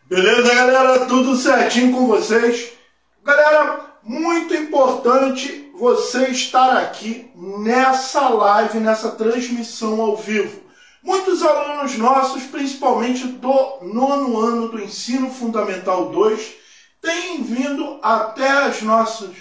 Beleza, galera? Tudo certinho com vocês? Galera, muito importante você estar aqui nessa live, nessa transmissão ao vivo. Muitos alunos nossos, principalmente do 9º ano do Ensino Fundamental 2, têm vindo até as nossas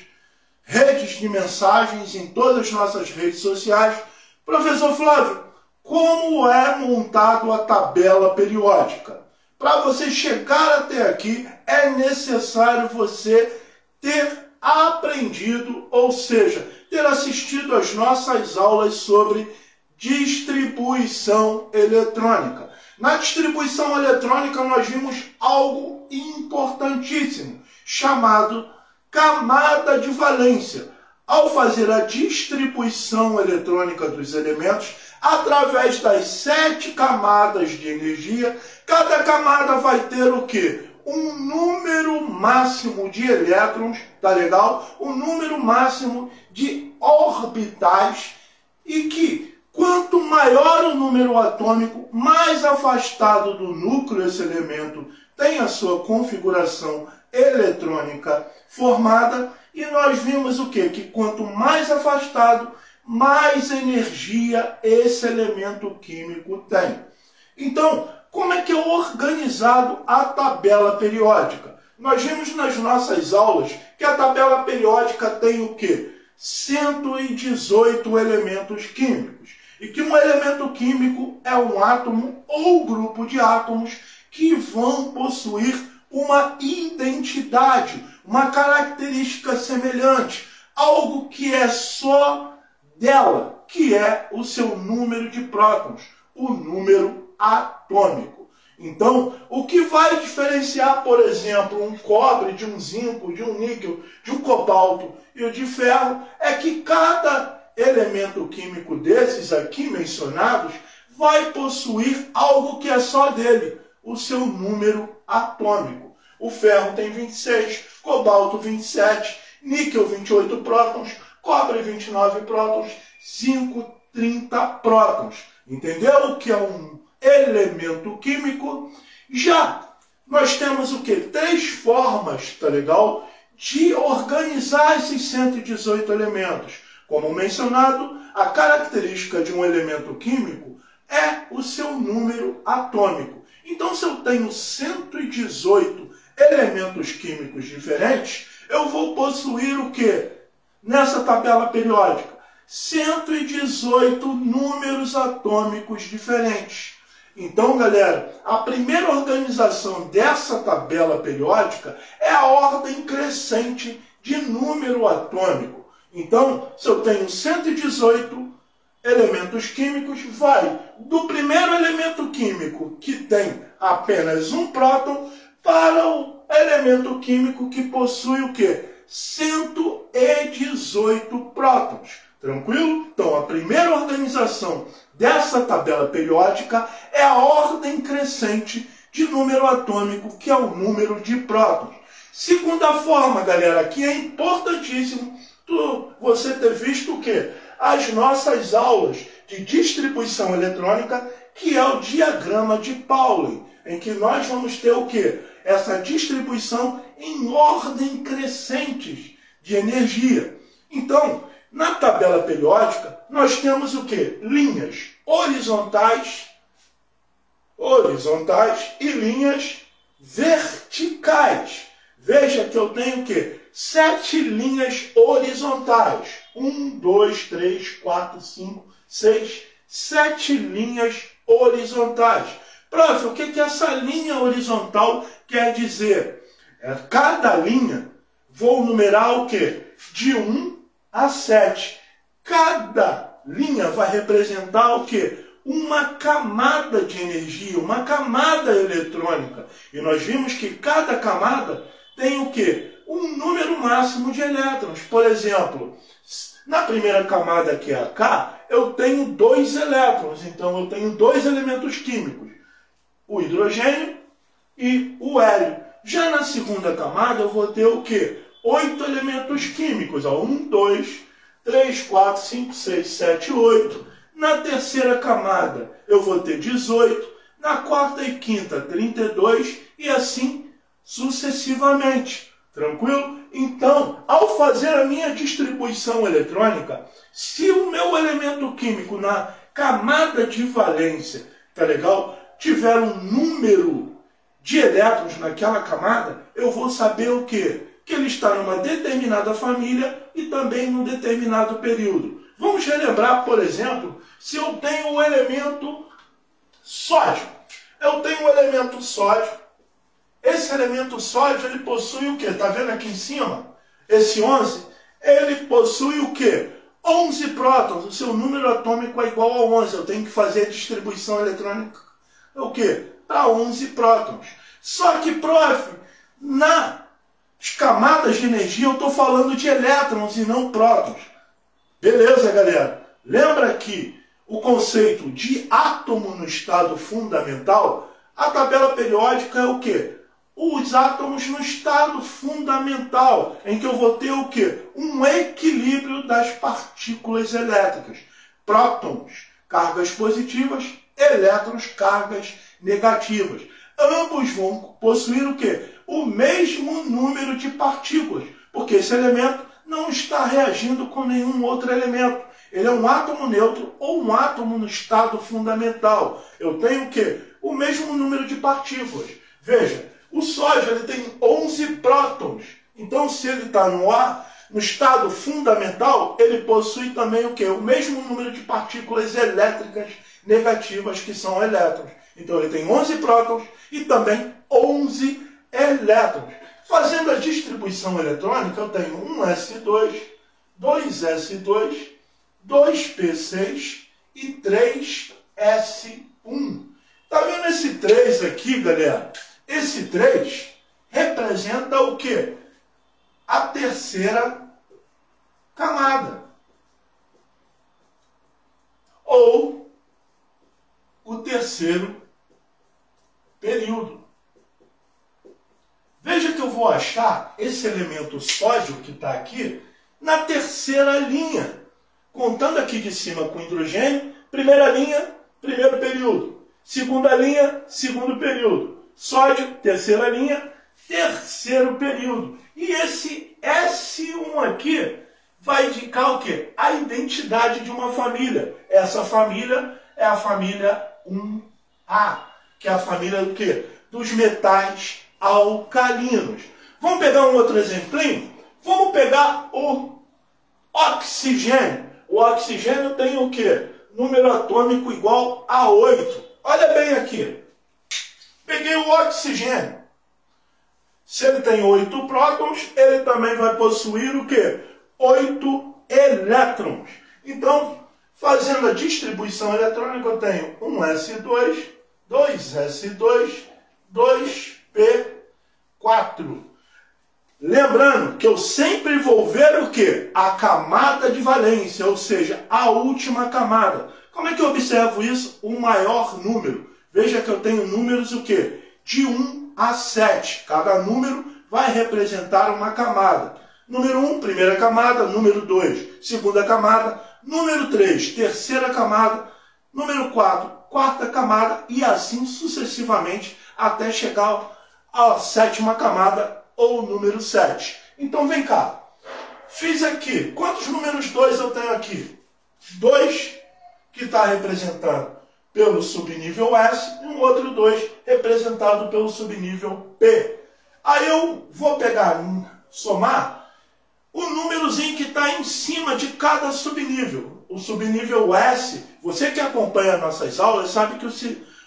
redes de mensagens, em todas as nossas redes sociais. Professor Flávio, como é montado a tabela periódica? Para você chegar até aqui, é necessário você ter aprendido, ou seja, ter assistido às nossas aulas sobre distribuição eletrônica. Na distribuição eletrônica, nós vimos algo importantíssimo, chamado camada de valência. Ao fazer a distribuição eletrônica dos elementos, através das 7 camadas de energia, cada camada vai ter o quê? Um número máximo de elétrons, tá legal? Um número máximo de orbitais, e que quanto maior o número atômico, mais afastado do núcleo esse elemento tem a sua configuração eletrônica formada. E nós vimos o quê? Que quanto mais afastado, mais energia esse elemento químico tem. Então, como é que é organizado a tabela periódica? Nós vimos nas nossas aulas que a tabela periódica tem o quê? 118 elementos químicos. E que um elemento químico é um átomo ou grupo de átomos que vão possuir uma identidade, uma característica semelhante, algo que é só dela, que é o seu número de prótons, o número atômico. Então, o que vai diferenciar, por exemplo, um cobre de um zinco, de um níquel, de um cobalto e o de ferro, é que cada elemento químico desses aqui mencionados vai possuir algo que é só dele, o seu número atômico. O ferro tem 26, cobalto 27, níquel 28 prótons, cobre 29 prótons, zinco 30 prótons. Entendeu o que é um elemento químico? Já nós temos o quê? 3 formas, tá legal? De organizar esses 118 elementos. Como mencionado, a característica de um elemento químico é o seu número atômico. Então, se eu tenho 118 elementos químicos diferentes, eu vou possuir o quê? Nessa tabela periódica, 118 números atômicos diferentes. Então, galera, a primeira organização dessa tabela periódica é a ordem crescente de número atômico. Então, se eu tenho 118 elementos químicos, vai do primeiro elemento químico, que tem apenas um próton, para o elemento químico que possui o quê? 118 prótons. Tranquilo? Então, a primeira organização dessa tabela periódica é a ordem crescente de número atômico, que é o número de prótons. Segunda forma, galera, aqui é importantíssimo você ter visto o quê? As nossas aulas de distribuição eletrônica, que é o diagrama de Pauling, em que nós vamos ter o quê? Essa distribuição em ordem crescente de energia. Então, na tabela periódica, nós temos o quê? Linhas horizontais e linhas verticais. Veja que eu tenho o quê? 7 linhas horizontais. 1, 2, 3, 4, 5, 6, 7 linhas horizontais. Prof, o que essa linha horizontal quer dizer? Cada linha, vou numerar o quê? De 1 a 7. Cada linha vai representar o quê? Uma camada de energia, uma camada eletrônica. E nós vimos que cada camada tem o quê? Um número máximo de elétrons. Por exemplo, na primeira camada, que é a K, eu tenho 2 elétrons. Então, eu tenho 2 elementos químicos, o hidrogênio e o hélio. Já na segunda camada, eu vou ter o quê? 8 elementos químicos. 1, 2, 3, 4, 5, 6, 7, 8. Na terceira camada, eu vou ter 18. na quarta e quinta 32 e assim sucessivamente. Tranquilo? Então, ao fazer a minha distribuição eletrônica, se o meu elemento químico na camada de valência, tá legal, tiver um número de elétrons naquela camada, eu vou saber o quê? Que ele está numa determinada família e também num determinado período. Vamos relembrar, por exemplo, se eu tenho o elemento sódio. Eu tenho o elemento sódio. Esse elemento sódio, ele possui o quê? Está vendo aqui em cima? Esse 11, ele possui o quê? 11 prótons. O seu número atômico é igual a 11. Eu tenho que fazer a distribuição eletrônica. O quê? Para 11 prótons. Só que, prof, nas camadas de energia eu estou falando de elétrons e não prótons. Beleza, galera? Lembra que o conceito de átomo no estado fundamental, a tabela periódica é o quê? Os átomos no estado fundamental, em que eu vou ter o quê? Um equilíbrio das partículas elétricas. Prótons, cargas positivas, elétrons, cargas negativas. Ambos vão possuir o quê? O mesmo número de partículas, porque esse elemento não está reagindo com nenhum outro elemento. Ele é um átomo neutro ou um átomo no estado fundamental. Eu tenho o quê? O mesmo número de partículas. Veja, o sódio ele tem 11 prótons. Então, se ele está no estado fundamental, ele possui também o quê? O mesmo número de partículas elétricas negativas, que são elétrons. Então, ele tem 11 prótons e também 11 elétrons. Fazendo a distribuição eletrônica, eu tenho um S2, 2S2, 2P6 e 3S1. Tá vendo esse 3 aqui, galera? Esse 3 representa o quê? A terceira camada. Ou o terceiro período. Veja que eu vou achar esse elemento sódio que está aqui na terceira linha. Contando aqui de cima com hidrogênio, primeira linha, primeiro período. Segunda linha, segundo período. Sódio, terceira linha, terceiro período. E esse S1 aqui vai indicar o quê? A identidade de uma família. Essa família é a família 1A, que é a família do quê? Dos metais alcalinos. Vamos pegar um outro exemplinho? Vamos pegar o oxigênio. O oxigênio tem o quê? Número atômico igual a 8. Olha bem aqui. Peguei o oxigênio. Se ele tem 8 prótons, ele também vai possuir o quê? 8 elétrons. Então, fazendo a distribuição eletrônica, eu tenho um S2, 2S2, 2P4. Lembrando que eu sempre vou ver o quê? A camada de valência, ou seja, a última camada. Como é que eu observo isso? O maior número. Veja que eu tenho números o quê? De 1 a 7. Cada número vai representar uma camada. Número 1, primeira camada. Número 2, segunda camada. Número 3, terceira camada. Número 4, quarta camada. E assim sucessivamente até chegar à sétima camada ou número 7. Então vem cá. Fiz aqui. Quantos números 2 eu tenho aqui? 2, que está representado pelo subnível S, e um outro 2 representado pelo subnível P. Aí eu vou pegar, somar, o númerozinho que está em cima de cada subnível. O subnível S, você que acompanha nossas aulas, sabe que o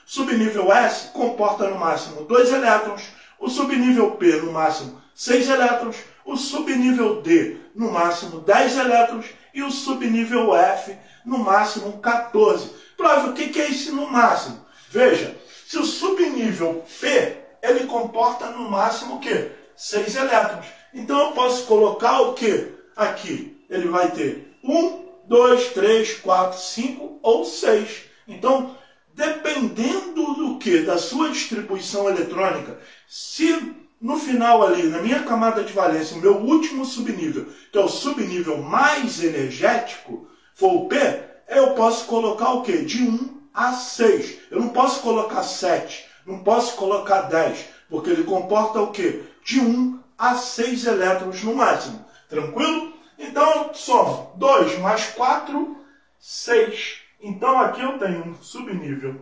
subnível S comporta no máximo 2 elétrons, o subnível P no máximo 6 elétrons, o subnível D no máximo 10 elétrons e o subnível F no máximo 14. Prova, o que é esse no máximo? Veja, se o subnível P, ele comporta no máximo o quê? 6 elétrons. Então eu posso colocar o quê? Aqui, ele vai ter 1, 2, 3, 4, 5 ou 6. Então, dependendo do que? Da sua distribuição eletrônica, se no final ali, na minha camada de valência, o meu último subnível, que é o subnível mais energético, for o P, eu posso colocar o quê? De 1 a 6. Eu não posso colocar 7, não posso colocar 10, porque ele comporta o quê? De 1 a 6 elétrons no máximo. Tranquilo? Então, somo 2 mais 4, 6. Então, aqui eu tenho um subnível.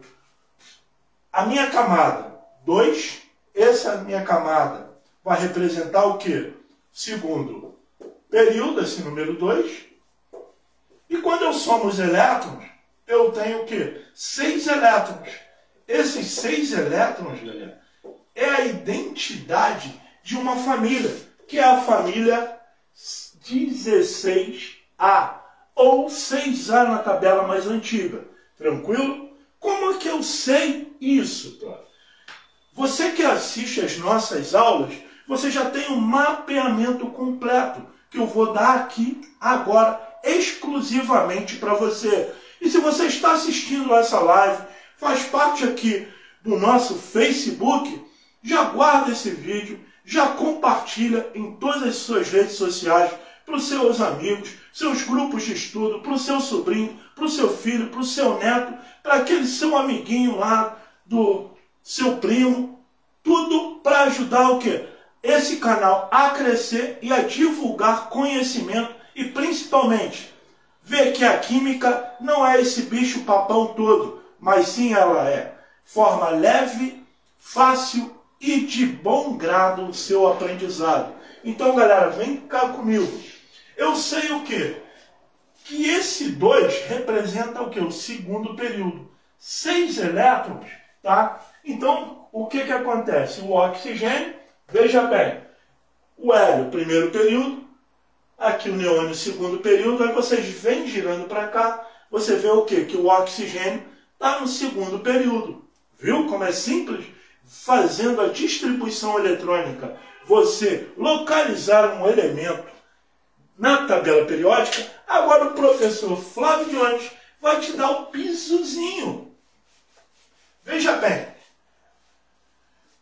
A minha camada 2, essa minha camada vai representar o quê? Segundo período, esse número 2. E quando eu somo os elétrons, eu tenho o quê? 6 elétrons. Esses 6 elétrons, galera, é a identidade de uma família, que é a família 16A, ou 6A na tabela mais antiga. Tranquilo? Como é que eu sei isso, prof? Você que assiste às nossas aulas, você já tem um mapeamento completo, que eu vou dar aqui agora, exclusivamente para você. E se você está assistindo essa live, faz parte aqui do nosso Facebook, já guarda esse vídeo, já compartilha em todas as suas redes sociais, para os seus amigos, seus grupos de estudo, para o seu sobrinho, para o seu filho, para o seu neto, para aquele seu amiguinho lá do seu primo, tudo para ajudar o quê? Esse canal a crescer e a divulgar conhecimento e principalmente ver que a química não é esse bicho papão todo, mas sim ela é forma leve, fácil e de bom grado o seu aprendizado. Então, galera, vem cá comigo. Eu sei o quê? Que esse 2 representa o quê? O segundo período. 6 elétrons, tá? Então, o que acontece? O oxigênio, veja bem, o hélio, primeiro período, aqui o neônio, segundo período, aí vocês vêm girando para cá, você vê o quê? Que o oxigênio está no segundo período. Viu como é simples? Fazendo a distribuição eletrônica, você localizar um elemento na tabela periódica, agora o professor Flávio Jones vai te dar o pisozinho. Veja bem,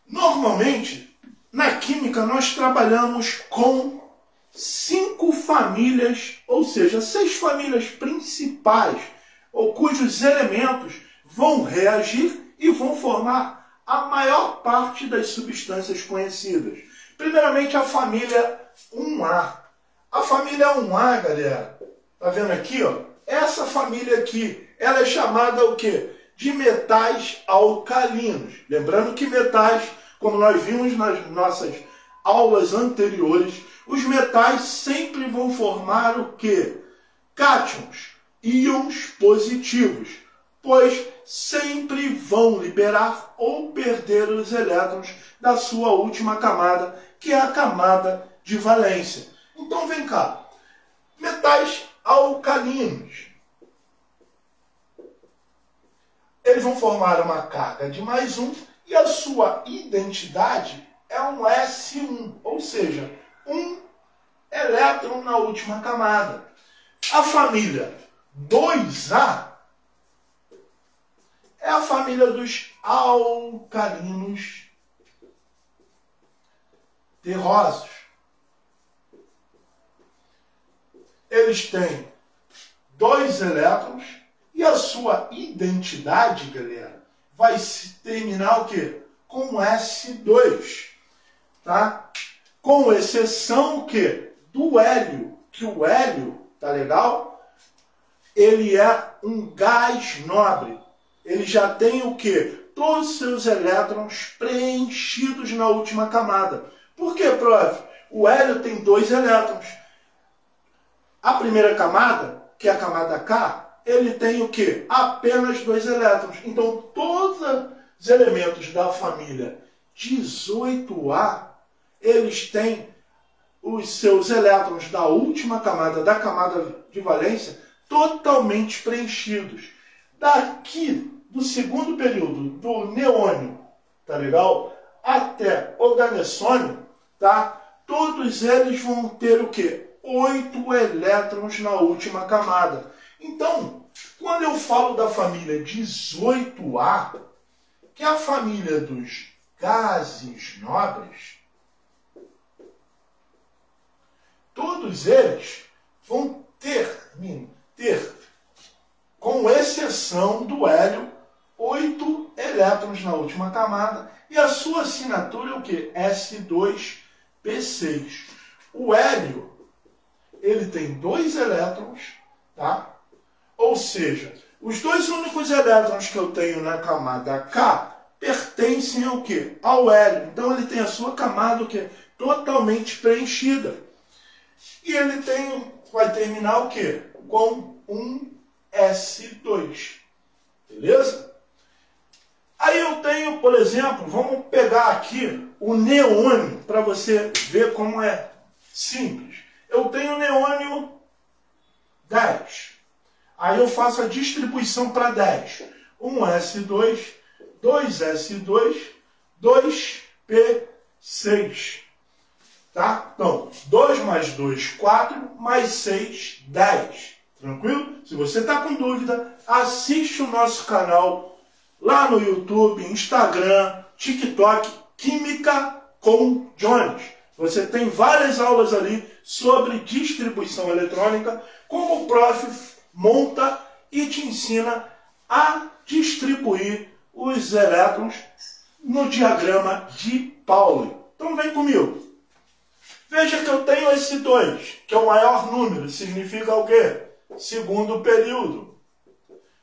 normalmente, na química, nós trabalhamos com 5 famílias, ou seja, 6 famílias principais, ou cujos elementos vão reagir e vão formar a maior parte das substâncias conhecidas. Primeiramente, a família 1A. A família 1A, galera, tá vendo aqui, ó? Essa família aqui, ela é chamada o quê? De metais alcalinos. Lembrando que metais, como nós vimos nas nossas aulas anteriores, os metais sempre vão formar o quê? Cátions, íons positivos, pois sempre vão liberar ou perder os elétrons da sua última camada, que é a camada de valência. Então vem cá, metais alcalinos, eles vão formar uma carga de mais 1 e a sua identidade é um S1, ou seja, um elétron na última camada. A família 2A é a família dos alcalinos terrosos. Eles têm 2 elétrons e a sua identidade, galera, vai se terminar o quê? Com S2, tá? Com exceção o quê? Do hélio, que o hélio, tá legal? Ele é um gás nobre. Ele já tem o quê? Todos os seus elétrons preenchidos na última camada. Por quê, prof? O hélio tem 2 elétrons. A primeira camada, que é a camada K, ele tem o quê? Apenas 2 elétrons. Então, todos os elementos da família 18A, eles têm os seus elétrons da última camada, da camada de valência, totalmente preenchidos. Daqui, do segundo período, do neônio, tá legal? Até o ganesônio, tá? Todos eles vão ter o quê? 8 elétrons na última camada. Então, quando eu falo da família 18A, que é a família dos gases nobres, todos eles vão ter, com exceção do hélio, 8 elétrons na última camada. E a sua assinatura é o quê? S2P6. O hélio, ele tem 2 elétrons, tá? Ou seja, os 2 únicos elétrons que eu tenho na camada K pertencem ao quê? Ao hélio. Então ele tem a sua camada o quê? Totalmente preenchida. E ele vai terminar o quê? Com um S2. Beleza? Aí eu tenho, por exemplo, vamos pegar aqui o neônio para você ver como é simples. Eu tenho neônio 10. Aí eu faço a distribuição para 10. 1s2, 2s2, 2p6. Tá? Então, 2 mais 2, 4, mais 6, 10. Tranquilo? Se você está com dúvida, assiste o nosso canal lá no YouTube, Instagram, TikTok, Química com Jones. Você tem várias aulas ali sobre distribuição eletrônica, como o prof monta e te ensina a distribuir os elétrons no diagrama de Pauli. Então vem comigo. Veja que eu tenho esse 2, que é o maior número, significa o quê? Segundo período.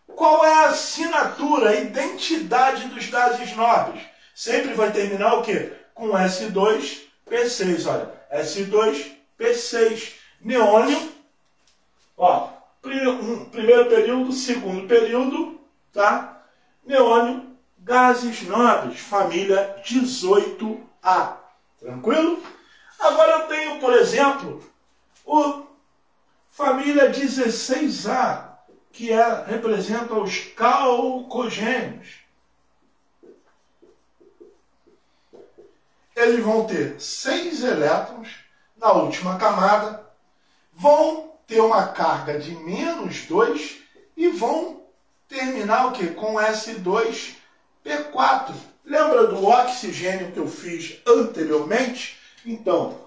Qual é a assinatura, a identidade dos gases nobres? Sempre vai terminar o quê? Com S2P6, olha. S2P6. Neônio, ó, primeiro período, segundo período, tá? Neônio, gases nobres, família 18A. Tranquilo? Agora eu tenho, por exemplo, o família 16A, que representa os calcogênios. Eles vão ter 6 elétrons na última camada, vão ter uma carga de -2 e vão terminar o quê? Com S2P4. Lembra do oxigênio que eu fiz anteriormente? Então,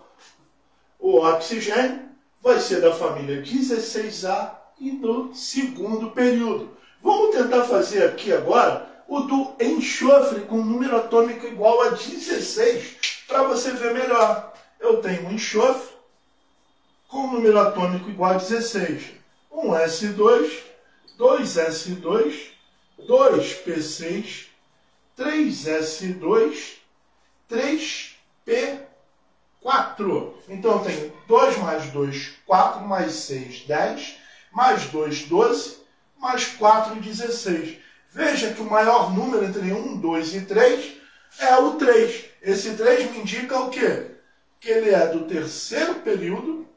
o oxigênio vai ser da família 16A e do segundo período. Vamos tentar fazer aqui agora o do enxofre com número atômico igual a 16, para você ver melhor. Eu tenho um enxofre com número atômico igual a 16. 1s2, 2s2, 2p6, 3s2, 3p4. Então eu tenho 2 mais 2, 4, mais 6, 10, mais 2, 12, mais 4, 16. Veja que o maior número entre 1, 2 e 3 é o 3. Esse 3 me indica o quê? Que ele é do terceiro período.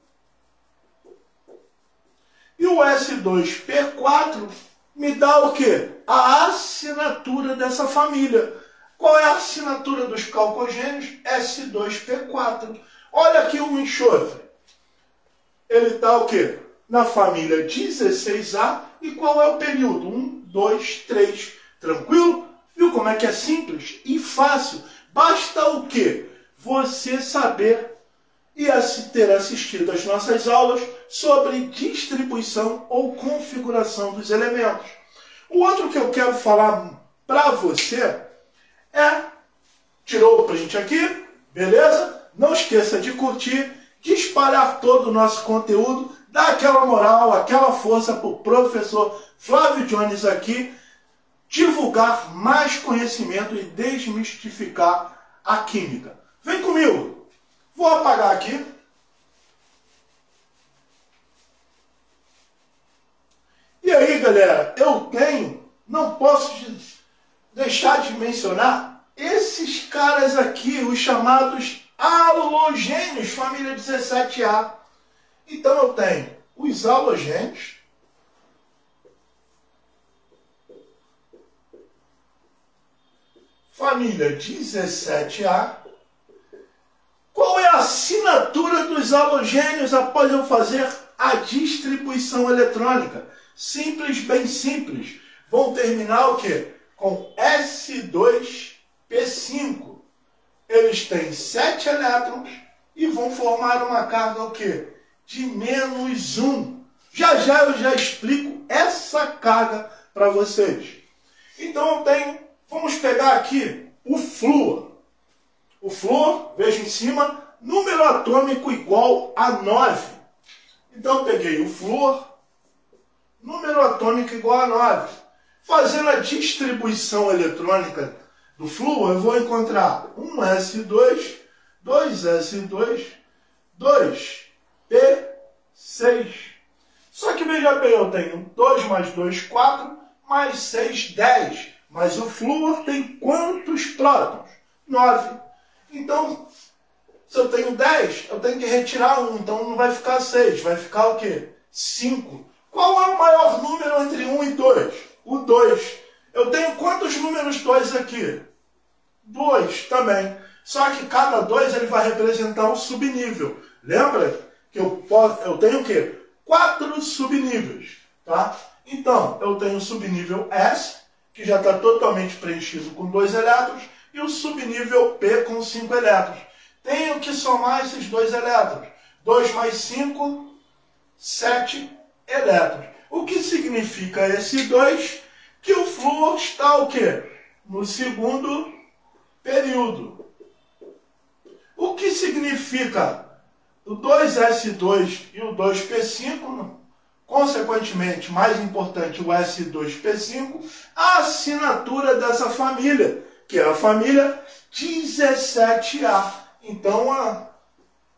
E o S2P4 me dá o quê? A assinatura dessa família. Qual é a assinatura dos calcogênios? S2P4. Olha aqui o enxofre. Ele está o quê? Na família 16A. E qual é o período? 1, 2, 3. Tranquilo? Viu como é que é simples e fácil? Basta o quê? Você saber e ter assistido às nossas aulas sobre distribuição ou configuração dos elementos. O outro que eu quero falar para você tirou o print aqui, beleza? Não esqueça de curtir, de espalhar todo o nosso conteúdo, dar aquela moral, aquela força para o professor Flávio Jones aqui, divulgar mais conhecimento e desmistificar a química. Vem comigo! Vou apagar aqui. E aí, galera, não posso deixar de mencionar esses caras aqui, os chamados halogênios, família 17A. Então eu tenho os halogênios, família 17A. Qual é a assinatura dos halogênios após eu fazer a distribuição eletrônica? Simples, bem simples. Vão terminar o quê? Com S2P5. Eles têm 7 elétrons e vão formar uma carga o quê? De -1. Já já eu já explico essa carga para vocês. Então eu tenho, vamos pegar aqui o flúor. O flúor, veja em cima, número atômico igual a 9. Então eu peguei o flúor, número atômico igual a 9. Fazendo a distribuição eletrônica do flúor, eu vou encontrar 1s2, 2s2, 2p6. Só que veja bem, eu tenho 2 mais 2, 4, mais 6, 10. Mas o flúor tem quantos prótons? 9. Então, se eu tenho 10, eu tenho que retirar 1. Então não vai ficar 6, vai ficar o quê? 5. Qual é o maior número entre 1 e 2? O 2. Eu tenho quantos números 2 aqui? 2 também. Só que cada 2 ele vai representar um subnível. Lembra que eu tenho o quê? 4 subníveis. Tá? Então, eu tenho o subnível S, que já está totalmente preenchido com 2 elétrons, e o subnível P com 5 elétrons. Tenho que somar esses 2 elétrons. 2 mais 5, 7 elétrons. O que significa esse 2? Que o flúor está o quê? No segundo período. O que significa o 2s2 e o 2p5? Consequentemente, mais importante, o S2P5, a assinatura dessa família, que é a família 17A. Então,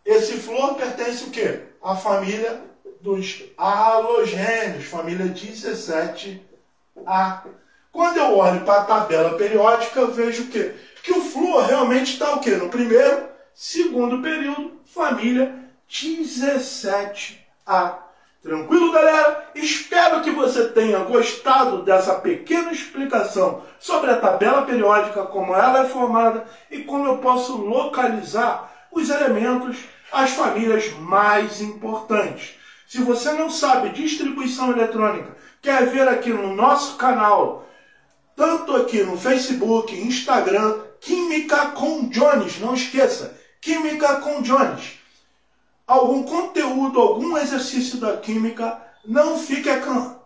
esse flúor pertence o quê? À família dos halogênios, família 17A. Quando eu olho para a tabela periódica, eu vejo o quê? Que o flúor realmente está o quê? No primeiro, segundo período, família 17A. Tranquilo, galera? Espero que você tenha gostado dessa pequena explicação sobre a tabela periódica, como ela é formada e como eu posso localizar os elementos, as famílias mais importantes. Se você não sabe distribuição eletrônica, quer ver aqui no nosso canal, tanto aqui no Facebook, Instagram, Química com Jones, não esqueça, Química com Jones. Algum conteúdo, algum exercício da química, não fique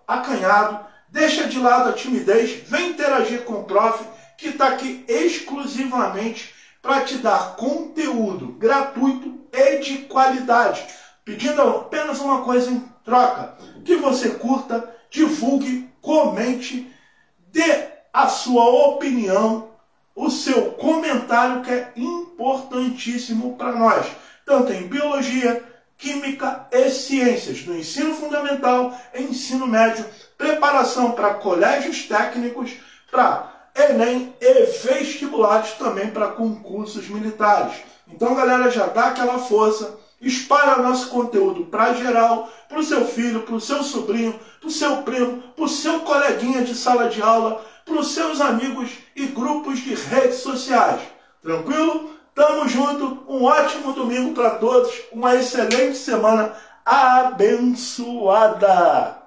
acanhado, deixa de lado a timidez, vem interagir com o prof, que está aqui exclusivamente para te dar conteúdo gratuito e de qualidade, pedindo apenas uma coisa em troca, que você curta, divulgue, comente, dê a sua opinião, o seu comentário, que é importantíssimo para nós, tanto em biologia, química e ciências, no ensino fundamental e ensino médio, preparação para colégios técnicos, para Enem e vestibulares, também para concursos militares. Então, galera, já dá aquela força, espalha nosso conteúdo para geral, para o seu filho, para o seu sobrinho, para o seu primo, para o seu coleguinha de sala de aula, para os seus amigos e grupos de redes sociais. Tranquilo? Tamo junto, um ótimo domingo para todos, uma excelente semana abençoada!